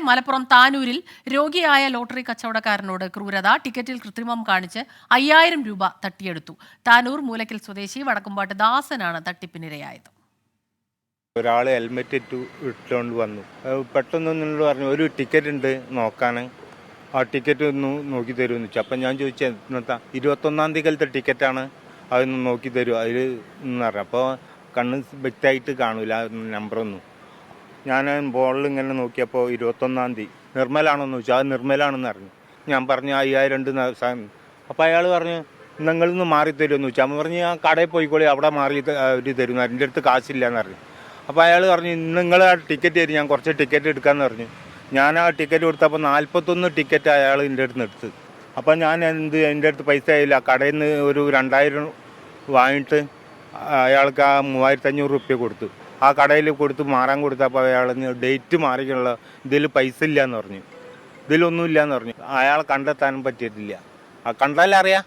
മലപ്പുറം താനൂരിൽ രോഗിയായ ലോട്ടറി കച്ചവടക്കാരനോട് ക്രൂരത. ടിക്കറ്റിൽ കൃത്രിമം കാണിച്ച് 5000 രൂപ തട്ടിയെടുത്തു. താനൂർ മൂലക്കൽ സ്വദേശി വടക്കുംപാട്ട് ദാസനാണ് തട്ടിപ്പിനിരയായത്. ഒരാൾ ഹെൽമെറ്റ് ഇട്ടുകൊണ്ട് വന്നു. പെട്ടെന്ന് പറഞ്ഞു ഒരു ടിക്കറ്റ് ഉണ്ട് നോക്കാൻ, ആ ടിക്കറ്റ് ഒന്ന് നോക്കി തരുമെന്ന് വെച്ചു. അപ്പം ഞാൻ ചോദിച്ചത് ഇന്നത്തെ 21-ാം തീയതിയിലത്തെ ടിക്കറ്റാണ്, അതൊന്ന് നോക്കി തരുമോ അതിൽ എന്ന് പറഞ്ഞു. അപ്പോൾ കണ്ണ് വ്യക്തമായിട്ട് കാണൂല നമ്പറൊന്നും. ഞാൻ ബോളിൽ ഇങ്ങനെ നോക്കിയപ്പോൾ 21-ാം തീയതി നിർമ്മലാണെന്ന് ചോദിച്ചു. അത് നിർമ്മലാണെന്ന് അറിഞ്ഞു. ഞാൻ പറഞ്ഞു 5000 ഉണ്ട് സാധനം. അപ്പോൾ അയാൾ പറഞ്ഞു നിങ്ങളൊന്ന് മാറി തരുമെന്ന് ചോദിച്ചു. അമ്മ പറഞ്ഞു ഞാൻ കടയിൽ പോയിക്കോളി, അവിടെ മാറി അവർ തരുന്നു, എൻ്റെ അടുത്ത് കാശില്ല എന്ന് പറഞ്ഞു. അപ്പോൾ അയാൾ പറഞ്ഞു നിങ്ങൾ ആ ടിക്കറ്റ് തരും, ഞാൻ കുറച്ച് ടിക്കറ്റ് എടുക്കാമെന്ന് പറഞ്ഞു. ഞാൻ ആ ടിക്കറ്റ് കൊടുത്തപ്പോൾ 41 ടിക്കറ്റ് അയാൾ എൻ്റെ അടുത്ത് നിന്ന് എടുത്ത്. അപ്പോൾ ഞാൻ എൻ്റെ അടുത്ത് പൈസ ആയില്ല, കടയിൽ നിന്ന് ഒരു 2000 വാങ്ങിയിട്ട് അയാൾക്ക് ആ 3500 റുപ്യ കൊടുത്തു. ആ കടയിൽ കൊടുത്ത് മാറാൻ കൊടുത്തപ്പോൾ അയാൾ ഡേറ്റ് മാറിയുള്ള ഇതിൽ പൈസ ഇല്ല എന്ന് പറഞ്ഞു, ഇതിലൊന്നും ഇല്ല എന്ന് പറഞ്ഞു. അയാളെ കണ്ടെത്താനും പറ്റിയിട്ടില്ല. കണ്ടാലറിയാം.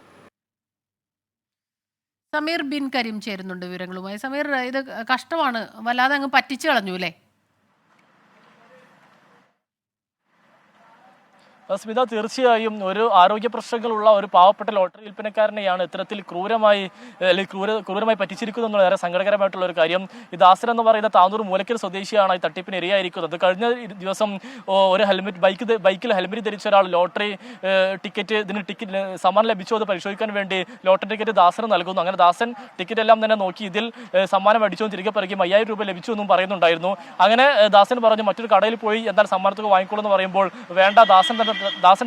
സമീർ ബിൻ കരീം ചേരുന്നുണ്ട് വിവരങ്ങളുമായി. സമീർ, ഇത് കഷ്ടമാണ്, വല്ലാതെ അങ്ങ് പറ്റിച്ചു കളഞ്ഞു അല്ലേ? സ്മിത, തീർച്ചയായും ഒരു ആരോഗ്യ പ്രശ്നങ്ങളുള്ള ഒരു പാവപ്പെട്ട ലോട്ടറി വിൽപ്പനക്കാരനെയാണ് ഇത്തരത്തിൽ ക്രൂരമായി പറ്റിച്ചിരിക്കുന്നു എന്നുള്ള ഏറെ സങ്കടകരമായിട്ടുള്ള ഒരു കാര്യം. ഈ ദാസൻ എന്ന് പറയുന്ന താനൂർ മൂലക്കൽ സ്വദേശിയാണ് ഈ തട്ടിപ്പിന് ഇരയായിരിക്കുന്നത്. കഴിഞ്ഞ ദിവസം ഒരു ബൈക്കിൽ ഹെൽമെറ്റ് ധരിച്ച ഒരാൾ ലോട്ടറി ടിക്കറ്റ് സമ്മാനം ലഭിച്ചോ അത് പരിശോധിക്കാൻ വേണ്ടി ലോട്ടറി ടിക്കറ്റ് ദാസന് നൽകുന്നു. അങ്ങനെ ദാസൻ ടിക്കറ്റ് എല്ലാം തന്നെ നോക്കി ഇതിൽ സമ്മാനം അടിച്ചോ തിരികെ പറയുകയും 5000 രൂപ ലഭിച്ചു എന്നും പറയുന്നുണ്ടായിരുന്നു. അങ്ങനെ ദാസൻ പറഞ്ഞു മറ്റൊരു കടയിൽ പോയി എന്നാൽ സമ്മാനത്തുക വാങ്ങിക്കോളൂ എന്ന് പറയുമ്പോൾ വേണ്ട, ദാസൻ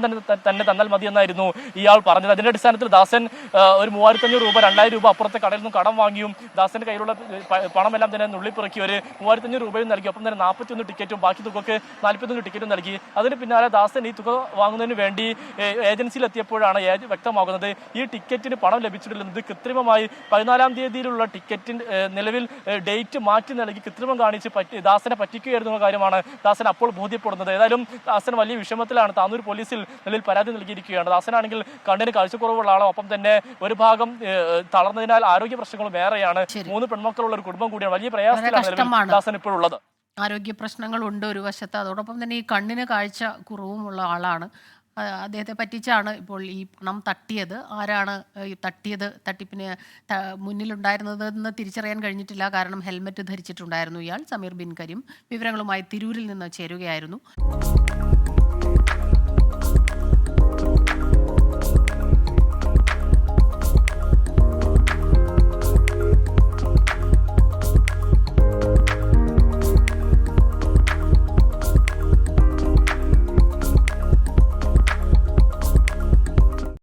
തന്നെ തന്നാൽ മതി എന്നായിരുന്നു ഇയാൾ പറഞ്ഞത്. അതിന്റെ അടിസ്ഥാനത്തിൽ ദാസൻ ഒരു 3500 രൂപ 2000 രൂപ അപ്പുറത്തെ കടയിൽ നിന്നും കടം വാങ്ങിയും ദാസന്റെ കയ്യിലുള്ള പണമെല്ലാം തന്നെ നുള്ളിപ്പിറക്കി ഒരു 3005 രൂപയും നൽകി. ഒപ്പം തന്നെ 41 ടിക്കറ്റും ബാക്കി തുകക്ക് 41 ടിക്കറ്റും നൽകി. അതിന് പിന്നാലെ ദാസൻ ഈ തുക വാങ്ങുന്നതിന് വേണ്ടി ഏജൻസിയിൽ എത്തിയപ്പോഴാണ് വ്യക്തമാകുന്നത് ഈ ടിക്കറ്റിന് പണം ലഭിച്ചിട്ടില്ലെന്നത് കൃത്രിമമായി 14-ാം തീയതിയിലുള്ള ടിക്കറ്റിന് നിലവിൽ ഡേറ്റ് മാറ്റി നൽകി കൃത്രിമം കാണിച്ച് ദാസനെ പറ്റിക്കുകയായിരുന്ന കാര്യമാണ് ദാസൻ അപ്പോൾ ബോധ്യപ്പെടുന്നത്. ഏതായാലും ദാസൻ വലിയ വിഷമത്തിലാണ്. താനൂർ പോലീസിൽ നിലവിൽ പരാതി നൽകിയിരിക്കുകയാണ്. ദാസനാണെങ്കിൽ കണ്ണിന് കാഴ്ചക്കുറവുള്ള ആളോ, ഒപ്പം തന്നെ ഒരു ഭാഗം തളർന്നതിനാൽ ആരോഗ്യ പ്രശ്നങ്ങളും ഏറെയാണ്. 3 പെൺമക്കളുള്ള ഒരു കുടുംബം കൂടിയാണ്. വലിയ പ്രയാസത്തിലാണ് ദാസൻ ഇപ്പോഴുള്ളത്. ആരോഗ്യ പ്രശ്നങ്ങളുണ്ട് ഒരു വശത്ത്, അതോടൊപ്പം തന്നെ ഈ കണ്ണിന് കാഴ്ച കുറവുമുള്ള ആളാണ്. അദ്ദേഹത്തെ പറ്റിച്ചാണ് ഇപ്പോൾ ഈ പണം തട്ടിയത്. ആരാണ് ഈ തട്ടിപ്പിന് മുന്നിലുണ്ടായിരുന്നതെന്ന് തിരിച്ചറിയാൻ കഴിഞ്ഞിട്ടില്ല. കാരണം ഹെൽമറ്റ് ധരിച്ചിട്ടുണ്ടായിരുന്നു ഇയാൾ. സമീർ ബിൻ കരീം വിവരങ്ങളുമായി തിരൂരിൽ നിന്ന് ചേരുകയായിരുന്നു.